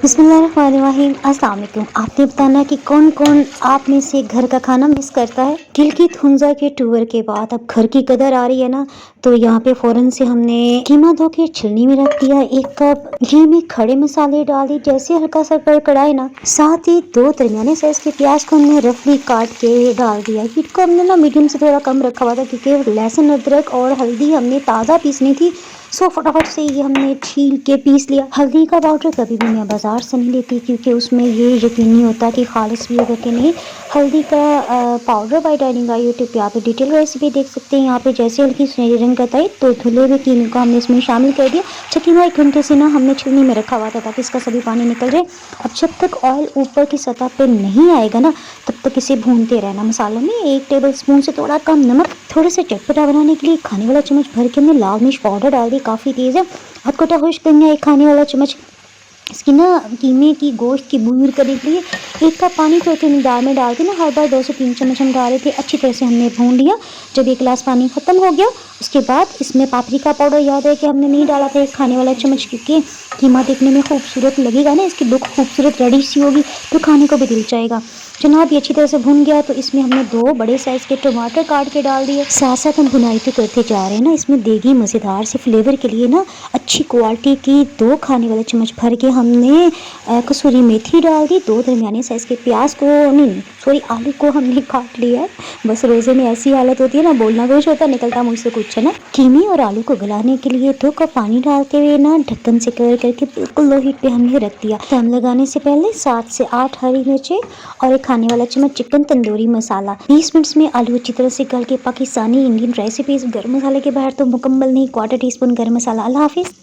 बिस्मिल्लाहिर्रहमानिर्रहीम। अस्सलाम वालेकुम। आपने बताना कि कौन कौन आप में से घर का खाना मिस करता है। दिल की धुंजा के टूर के बाद अब घर की कदर आ रही है ना, तो यहाँ पे फ़ौरन से हमने कीमा धो के छलनी में रख दिया। एक कप घी में खड़े मसाले डाल दिए, जैसे हल्का सा कड़ाए ना, साथ ही 2 दरमियाने साइज के प्याज को हमने रफली काट के डाल दिया। हीट को हमने ना मीडियम से थोड़ा कम रखा हुआ था, क्योंकि लहसुन अदरक और हल्दी हमने ताज़ा पीसनी थी। सो फटाफट से ये हमने छील के पीस लिया। हल्दी का पाउडर कभी भी मैं बाज़ार से नहीं लेती, क्योंकि उसमें ये यकीन नहीं होता कि खालिश भी होगा कि नहीं। हल्दी का पाउडर बाय डाइनिंग का यूट्यूब पे आप डिटेल रेसिपी देख सकते हैं। यहाँ पे जैसे हल्की सुनहरी रंग का था तो धुले हुए कीमे को हमने इसमें शामिल कर दिया। कीमा 1 घंटे से ना हमने छलनी में रखा हुआ था, ताकि इसका सभी पानी निकल जाए। अब जब तक ऑयल ऊपर की सतह पे नहीं आएगा ना, तब तक इसे भूनते रहना। मसालों में 1 टेबल स्पून से थोड़ा कम नमक, थोड़े से चटपटा बनाने के लिए खाने वाला चम्मच भर के हमने लाल मिर्च पाउडर डाल दी, काफ़ी तेज़ है। अब कटा खुश्क धनिया 1 खाने वाला चम्मच। इसकी ना कीमे की गोश्त की बूर करने के लिए 1 कप पानी तो दाल में डाल के ना हर बार 2 से 3 चम्मच हम डाले थे। अच्छी तरह से हमने भून लिया। जब 1 गिलास पानी ख़त्म हो गया, उसके बाद इसमें पापरिका पाउडर याद है कि हमने नहीं डाला था 1 खाने वाला चम्मच, क्योंकि कीमा देखने में खूबसूरत लगेगा ना, इसकी लुक खूबसूरत रेडी सी होगी तो खाने को भी दिल चाहेगा। जनाब ये अच्छी तरह से भुन गया तो इसमें हमने 2 बड़े साइज़ के टमाटर काट के डाल दिए। साथ साथ हम भुनाई तो करते जा रहे हैं ना, इसमें देगी मज़ेदार से फ्लेवर के लिए ना अच्छी क्वालिटी की 2 खाने वाले चम्मच भर के हमने कसूरी मेथी डाल दी। 2 दरमियाने साइज़ के प्याज को नहीं सॉरी आलू को हमने काट लिया है। बस रोज़े में ऐसी हालत होती है ना, बोलना कुछ होता है, निकलता मुझसे कुछ है ना। कीमे और आलू को गलाने के लिए 2 कप पानी डालते हुए ना ढक्कन से कवर करके बिल्कुल लो हीट पे हमने रख दिया। दम लगाने से पहले 7 से 8 हरी मिर्चें और 1 खाने वाला चम्मच चिकन तंदूरी मसाला। 20 मिनट्स में आलू अच्छी तरह से गल के पाकिस्तानी इंडियन रेसिपीज गरम मसाले के बाहर तो मुकम्मल नहीं, 1/4 टीस्पून गरम मसाला। अल्लाह हाफिज़।